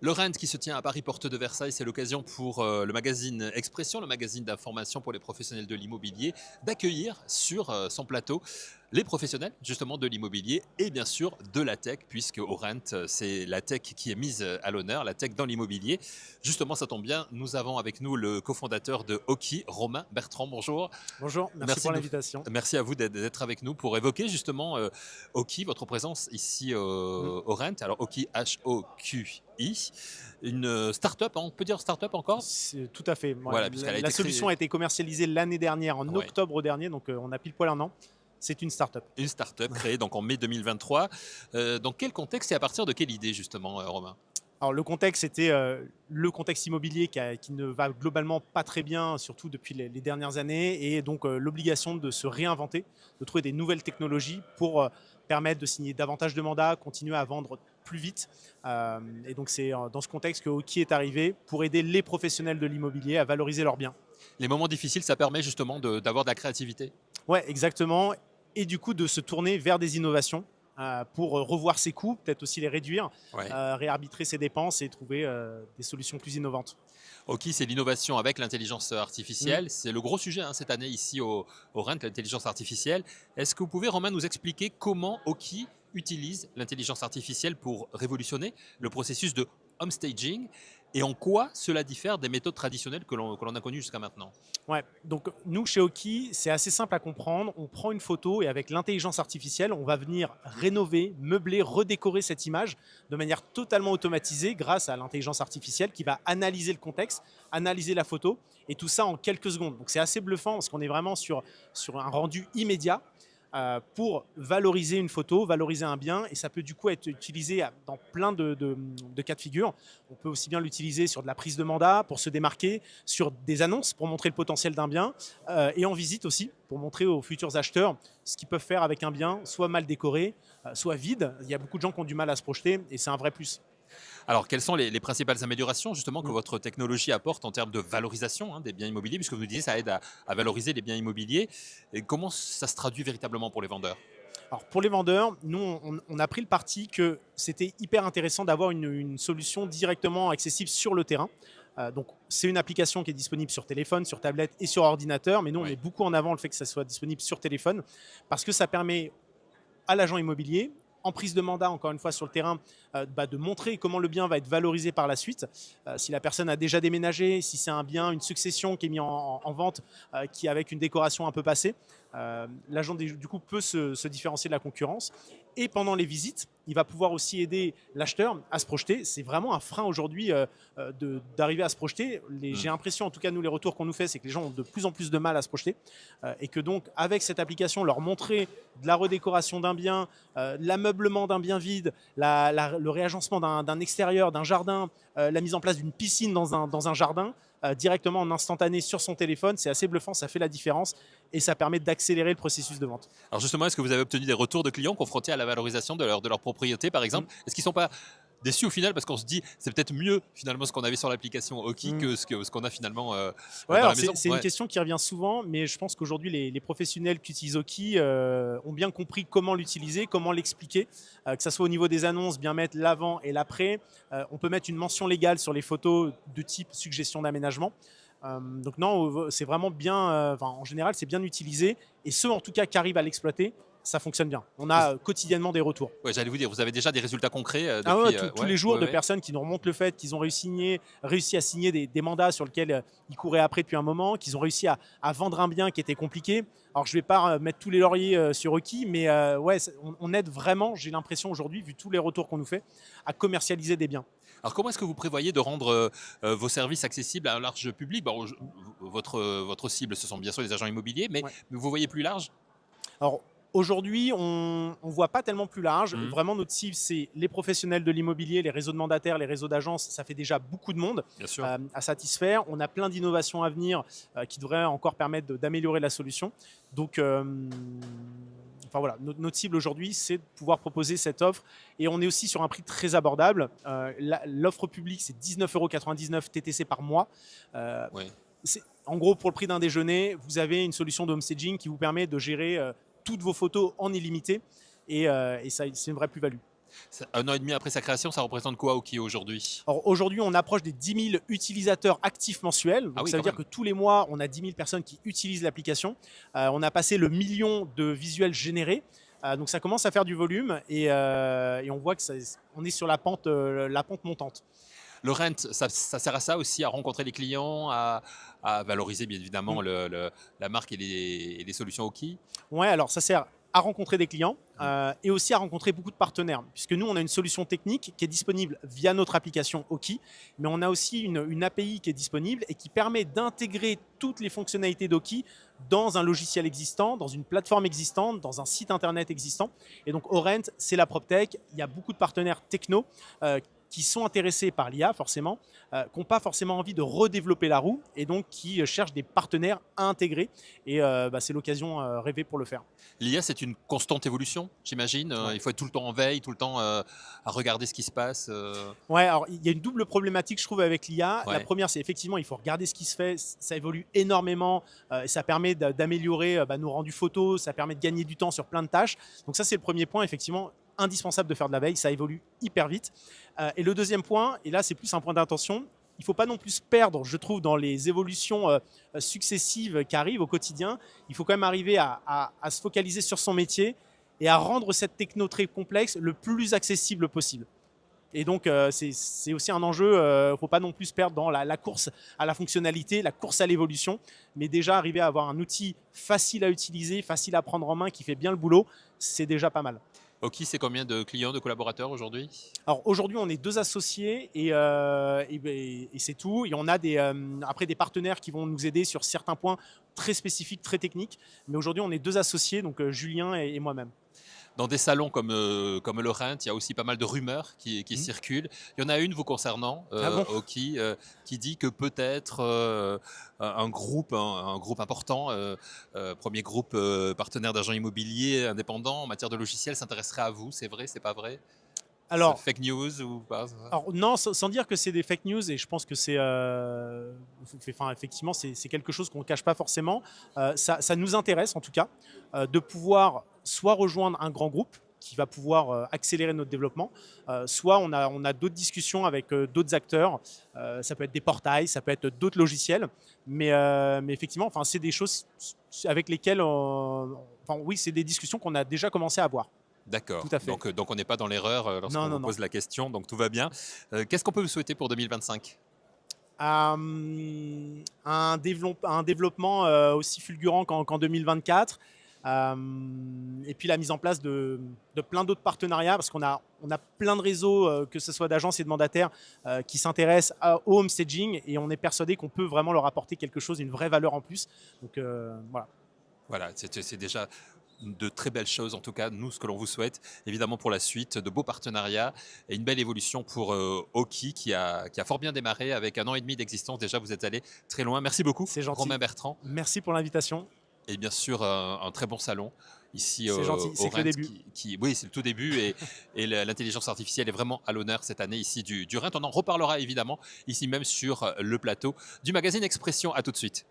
Le Rent qui se tient à Paris, porte de Versailles, c'est l'occasion pour le magazine Expression, le magazine d'information pour les professionnels de l'immobilier, d'accueillir sur son plateau les professionnels justement de l'immobilier et bien sûr de la tech, puisque au Rent, c'est la tech qui est mise à l'honneur, la tech dans l'immobilier. Justement, ça tombe bien, nous avons avec nous le cofondateur de Oki, Romain Bertrand. Bonjour. Bonjour, merci pour l'invitation. Merci à vous d'être avec nous pour évoquer justement Oki, votre présence ici Mm. au Rent. Alors Oki, H-O-Q-I, une start-up, hein, on peut dire start-up encore. Tout à fait. Voilà, puisqu'elle a La été solution créée, a été commercialisée l'année dernière, en ouais, octobre dernier, donc on a pile poil un an. C'est une start-up. une start-up créée donc en mai 2023. Dans quel contexte et à partir de quelle idée justement, Romain? Alors le contexte, c'était le contexte immobilier qui ne va globalement pas très bien, surtout depuis les dernières années, et donc l'obligation de se réinventer, de trouver des nouvelles technologies pour permettre de signer davantage de mandats, continuer à vendre plus vite. Et donc c'est dans ce contexte que Hockey est arrivé pour aider les professionnels de l'immobilier à valoriser leurs biens. Les moments difficiles, ça permet justement d'avoir de la créativité. Ouais, exactement. Et du coup, de se tourner vers des innovations pour revoir ses coûts, peut-être aussi les réduire, Ouais. réarbitrer ses dépenses et trouver des solutions plus innovantes. Oki, c'est l'innovation avec l'intelligence Mm. artificielle. C'est le gros sujet hein, cette année ici au Rent, l'intelligence artificielle. Est-ce que vous pouvez, Romain, nous expliquer comment Oki utilise l'intelligence artificielle pour révolutionner le processus de homestaging et en quoi cela diffère des méthodes traditionnelles que l'on a connues jusqu'à maintenant? Ouais, donc nous, chez Oki, c'est assez simple à comprendre. On prend une photo et avec l'intelligence artificielle, on va venir rénover, meubler, redécorer cette image de manière totalement automatisée grâce à l'intelligence artificielle qui va analyser le contexte, analyser la photo et tout ça en quelques secondes. Donc c'est assez bluffant parce qu'on est vraiment sur un rendu immédiat pour valoriser une photo, valoriser un bien, et ça peut du coup être utilisé dans plein de cas de figure. On peut aussi bien l'utiliser sur de la prise de mandat pour se démarquer, sur des annonces pour montrer le potentiel d'un bien, et en visite aussi pour montrer aux futurs acheteurs ce qu'ils peuvent faire avec un bien, soit mal décoré, soit vide. Il y a beaucoup de gens qui ont du mal à se projeter et c'est un vrai plus. Alors, quelles sont les principales améliorations justement que Mm. votre technologie apporte en termes de valorisation hein, des biens immobiliers, puisque vous nous disiez ça aide à valoriser les biens immobiliers. Et comment ça se traduit véritablement pour les vendeurs? Alors pour les vendeurs, nous, on a pris le parti que c'était hyper intéressant d'avoir une solution directement accessible sur le terrain. Donc c'est une application qui est disponible sur téléphone, sur tablette et sur ordinateur, mais nous on met Oui. beaucoup en avant le fait que ça soit disponible sur téléphone parce que ça permet à l'agent immobilier, en prise de mandat, encore une fois, sur le terrain, de montrer comment le bien va être valorisé par la suite. Si la personne a déjà déménagé, si c'est un bien, une succession qui est mis en vente, qui avec une décoration un peu passée, l'agent du coup peut se différencier de la concurrence. Et pendant les visites, il va pouvoir aussi aider l'acheteur à se projeter. C'est vraiment un frein aujourd'hui d'arriver à se projeter. Hmm. J'ai l'impression, en tout cas nous les retours qu'on nous fait, c'est que les gens ont de plus en plus de mal à se projeter et que donc avec cette application, leur montrer de la redécoration d'un bien, l'ameublement d'un bien vide, le réagencement d'un extérieur, d'un jardin, la mise en place d'une piscine dans un jardin, directement en instantané sur son téléphone, c'est assez bluffant, ça fait la différence et ça permet d'accélérer le processus de vente. Alors justement, est-ce que vous avez obtenu des retours de clients confrontés à la valorisation de leur propriété, par Mm. exemple? Est-ce qu'ils ne sont pas déçus au final parce qu'on se dit c'est peut-être mieux finalement ce qu'on avait sur l'application Oki Mm. que ce qu'on a finalement Ouais, dans la alors maison? c'est une Ouais. question qui revient souvent, mais je pense qu'aujourd'hui, les professionnels qui utilisent Oki ont bien compris comment l'utiliser, comment l'expliquer, que ce soit au niveau des annonces, bien mettre l'avant et l'après. On peut mettre une mention légale sur les photos de type suggestion d'aménagement. Donc non, c'est vraiment bien, en général, c'est bien utilisé. Et ceux en tout cas qui arrivent à l'exploiter, ça fonctionne bien. On Vous- a quotidiennement des retours. ouais, j'allais vous dire, vous avez déjà des résultats concrets Ah ouais, depuis. tous Ouais, les jours ouais, de ouais. personnes qui nous remontent le fait qu'ils ont réussi à signer des mandats sur lesquels ils couraient après depuis un moment, qu'ils ont réussi à vendre un bien qui était compliqué. Alors je ne vais pas mettre tous les lauriers sur Oki, mais ouais, on aide vraiment, j'ai l'impression aujourd'hui, vu tous les retours qu'on nous fait, à commercialiser des biens. Alors comment est-ce que vous prévoyez de rendre vos services accessibles à un large public? Bon, votre cible, ce sont bien sûr les agents immobiliers, mais Ouais. vous voyez plus large? Alors aujourd'hui, on ne voit pas tellement plus large. Mhm. Vraiment, notre cible, c'est les professionnels de l'immobilier, les réseaux de mandataires, les réseaux d'agences. Ça fait déjà beaucoup de monde Bien sûr. à satisfaire. On a plein d'innovations à venir qui devraient encore permettre d'améliorer la solution. Donc, enfin voilà, notre cible aujourd'hui, c'est de pouvoir proposer cette offre. Et on est aussi sur un prix très abordable. L'offre publique, c'est 19,99 € TTC par mois. Euh, Ouais. En gros, pour le prix d'un déjeuner, vous avez une solution de homestaging qui vous permet de gérer toutes vos photos en illimité et ça, c'est une vraie plus-value. Un an et demi après sa création, ça représente quoi Oki aujourd'hui? Alors aujourd'hui, on approche des 10 000 utilisateurs actifs mensuels. Ah Donc oui, ça veut quand dire même. que tous les mois, on a 10 000 personnes qui utilisent l'application. On a passé le million de visuels générés. Donc ça commence à faire du volume et on voit que on est sur la pente montante. Le rent, ça sert à ça aussi, à rencontrer les clients, à valoriser bien évidemment la marque et les solutions Oki. Ouais, alors ça sert à rencontrer des clients et aussi à rencontrer beaucoup de partenaires. Puisque nous, on a une solution technique qui est disponible via notre application Oki, mais on a aussi une API qui est disponible et qui permet d'intégrer toutes les fonctionnalités d'Oki dans un logiciel existant, dans une plateforme existante, dans un site internet existant. Et donc, Orent, c'est la PropTech. Il y a beaucoup de partenaires techno qui sont intéressés par l'IA, forcément, qui n'ont pas forcément envie de redévelopper la roue et donc qui cherchent des partenaires à intégrer. Et c'est l'occasion rêvée pour le faire. L'IA, c'est une constante évolution, j'imagine. Ouais. Il faut être tout le temps en veille, tout le temps à regarder ce qui se passe. Ouais, alors il y a une double problématique, je trouve, avec l'IA. La Ouais. première, c'est effectivement, il faut regarder ce qui se fait. Ça évolue énormément. Et ça permet d'améliorer nos rendus photos. Ça permet de gagner du temps sur plein de tâches. Donc ça, c'est le premier point, effectivement, indispensable de faire de la veille. Ça évolue hyper vite. Et le deuxième point, et là, c'est plus un point d'intention, il ne faut pas non plus se perdre, je trouve, dans les évolutions successives qui arrivent au quotidien. Il faut quand même arriver à se focaliser sur son métier et à rendre cette techno très complexe le plus accessible possible. Et donc, c'est aussi un enjeu. Il ne faut pas non plus se perdre dans la course à la fonctionnalité, la course à l'évolution, mais déjà arriver à avoir un outil facile à utiliser, facile à prendre en main, qui fait bien le boulot, c'est déjà pas mal. Oki, c'est combien de clients, de collaborateurs aujourd'hui? Alors aujourd'hui, on est 2 associés et c'est tout. Et on a après des partenaires qui vont nous aider sur certains points très spécifiques, très techniques. Mais aujourd'hui, on est 2 associés, donc Julien et moi-même. Dans des salons comme le Rent, il y a aussi pas mal de rumeurs qui circulent. Il y en a une vous concernant, Ah bon? Oki, qui dit que peut-être un groupe important, premier groupe partenaire d'agents immobiliers indépendants en matière de logiciels s'intéresserait à vous. C'est vrai, c'est pas vrai? C'est Alors, fake news ou pas? Alors non, sans dire que c'est des fake news, et je pense que effectivement, c'est quelque chose qu'on ne cache pas forcément. Ça nous intéresse en tout cas de pouvoir soit rejoindre un grand groupe qui va pouvoir accélérer notre développement, soit on a d'autres discussions avec d'autres acteurs. Ça peut être des portails, ça peut être d'autres logiciels, mais effectivement, c'est des choses avec lesquelles, oui, c'est des discussions qu'on a déjà commencé à avoir. D'accord. Tout à fait. Donc on n'est pas dans l'erreur lorsqu'on Non, vous non, non. pose la question, donc tout va bien. Qu'est-ce qu'on peut vous souhaiter pour 2025? Un développement aussi fulgurant qu'en 2024. Et puis la mise en place de plein d'autres partenariats, parce qu'on a plein de réseaux, que ce soit d'agences et de mandataires, qui s'intéressent au home staging, et on est persuadé qu'on peut vraiment leur apporter quelque chose, une vraie valeur en plus. Donc voilà. Voilà, c'est déjà de très belles choses, en tout cas, nous, ce que l'on vous souhaite, évidemment pour la suite, de beaux partenariats et une belle évolution pour Oki qui a fort bien démarré avec un an et demi d'existence. Déjà, vous êtes allé très loin. Merci beaucoup, C'est gentil. Romain Bertrand. Merci pour l'invitation. Et bien sûr, un très bon salon ici C'est gentil, au c'est que le Rent début. Oui, c'est le tout début et l'intelligence artificielle est vraiment à l'honneur cette année ici du Rent. On en reparlera évidemment ici même sur le plateau du magazine Expression. À tout de suite.